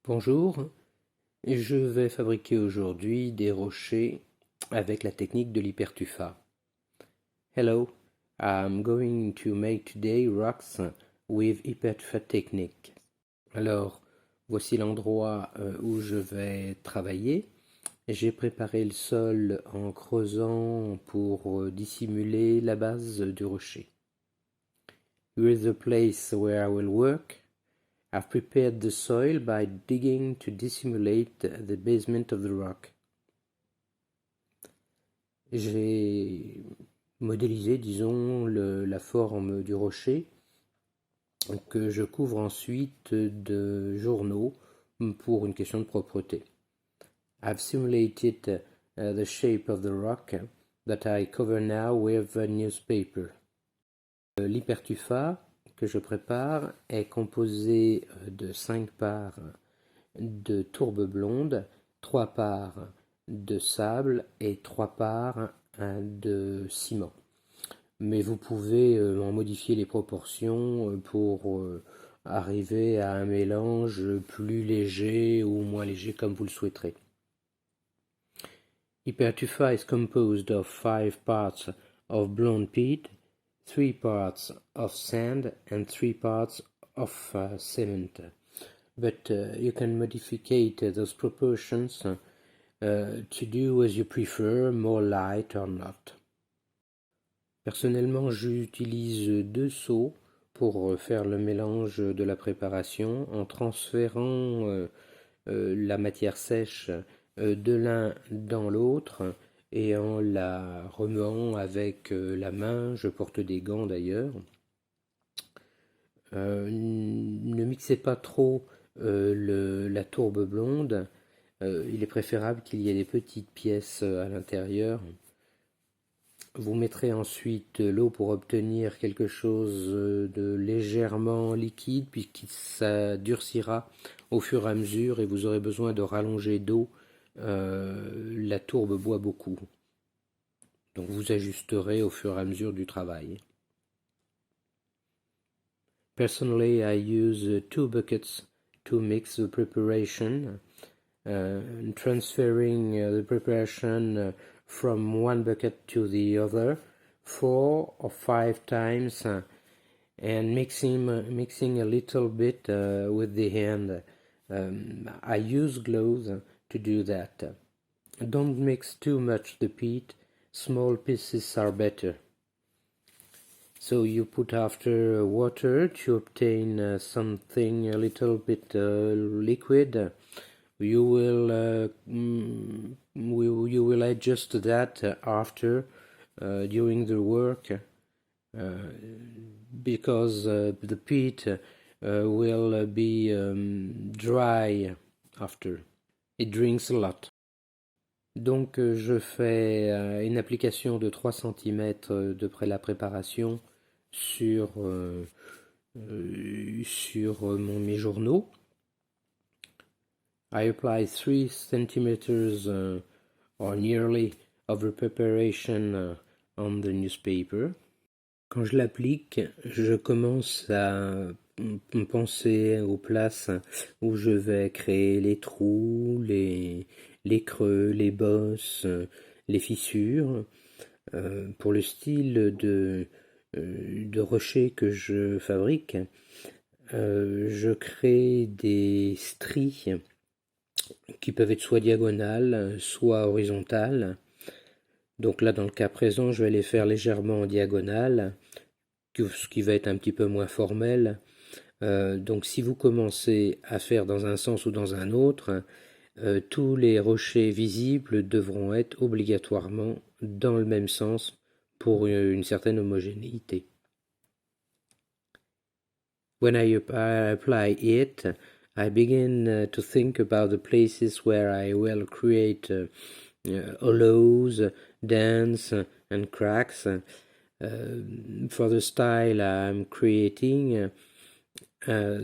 Bonjour, je vais fabriquer aujourd'hui des rochers avec la technique de l'hypertufa. Hello, I'm going to make today rocks with hypertufa technique. Alors, voici l'endroit où je vais travailler. J'ai préparé le sol en creusant pour dissimuler la base du rocher. Here is the place where I will work. I've prepared the soil by digging to dissimulate the basement of the rock. J'ai modélisé, disons, la forme du rocher que je couvre ensuite de journaux pour une question de propreté. I've simulated the shape of the rock that I cover now with a newspaper. L'hypertufa que je prépare est composé de 5 parts de tourbe blonde, 3 parts de sable et 3 parts de ciment. Mais vous pouvez en modifier les proportions pour arriver à un mélange plus léger ou moins léger comme vous le souhaiterez. Hypertufa is composed of 5 parts of blonde peat, 3 parts of sand and 3 parts of cement. But you can modify those proportions to do as you prefer, more light or not. Personnellement, j'utilise 2 seaux pour faire le mélange de la préparation en transférant la matière sèche de l'un dans l'autre et en la remuant avec la main. Je porte des gants d'ailleurs. Ne mixez pas trop la tourbe blonde. Il est préférable qu'il y ait des petites pièces à l'intérieur. Vous mettrez ensuite l'eau pour obtenir quelque chose de légèrement liquide, puisque ça durcira au fur et à mesure et vous aurez besoin de rallonger d'eau. La tourbe boit beaucoup. Donc vous ajusterez au fur et à mesure du travail. Personally, I use 2 buckets to mix the preparation, transferring the preparation from one bucket to the other 4 or 5 times and mixing a little bit with the hand. I use gloves to do that. Don't mix too much the peat, small pieces are better. So you put after water to obtain something a little bit liquid. You will adjust that after during the work because the peat will be dry after. It drinks a lot. Donc je fais une application de 3 cm de la préparation sur mes journaux. I apply 3 centimeters or nearly of the preparation on the newspaper. Quand je l'applique, je commence à penser aux places où je vais créer les trous, les creux, les bosses, les fissures. Pour le style de rocher que je fabrique, je crée des stries qui peuvent être soit diagonales, soit horizontales. Donc là, dans le cas présent, je vais les faire légèrement en diagonale, ce qui va être un petit peu moins formel. Donc si vous commencez à faire dans un sens ou dans un autre, tous les rochers visibles devront être obligatoirement dans le même sens pour une certaine homogénéité. When I apply it, I begin to think about the places where I will create hollows, dents and cracks. For the style I'm creating,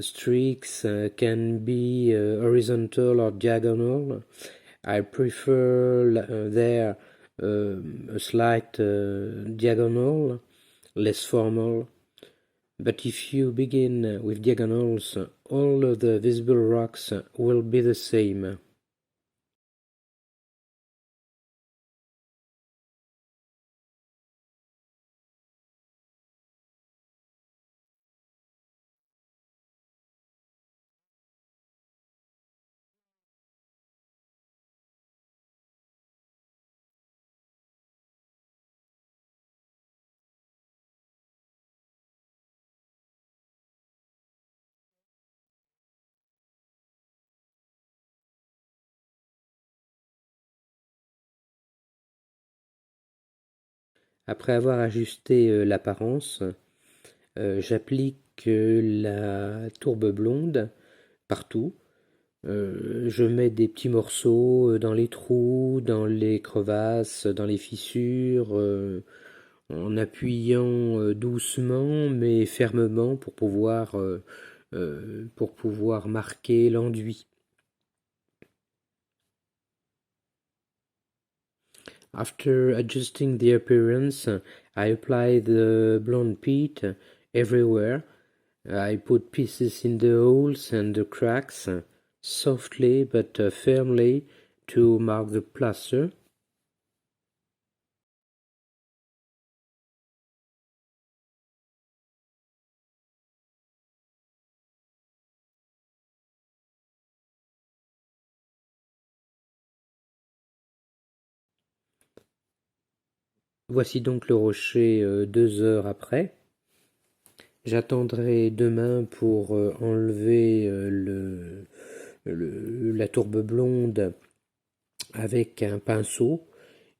streaks can be horizontal or diagonal. I prefer there a slight diagonal, less formal. but if you begin with diagonals, all of the visible rocks will be the same. Après avoir ajusté l'apparence, j'applique la tourbe blonde partout. Je mets des petits morceaux dans les trous, dans les crevasses, dans les fissures, en appuyant doucement mais fermement pour pouvoir marquer l'enduit. After adjusting the appearance, I apply the blonde peat everywhere. I put pieces in the holes and the cracks, softly but firmly to mark the plaster. Voici donc le rocher 2 heures après. J'attendrai demain pour enlever la tourbe blonde avec un pinceau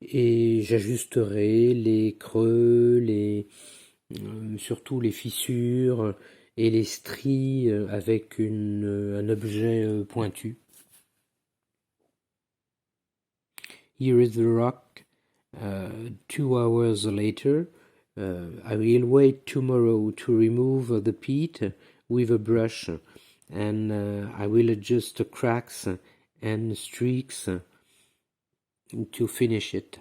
et j'ajusterai les creux, surtout les fissures et les stries avec un objet pointu. Here is the rock 2 hours later. I will wait tomorrow to remove the peat with a brush and I will adjust the cracks and streaks to finish it.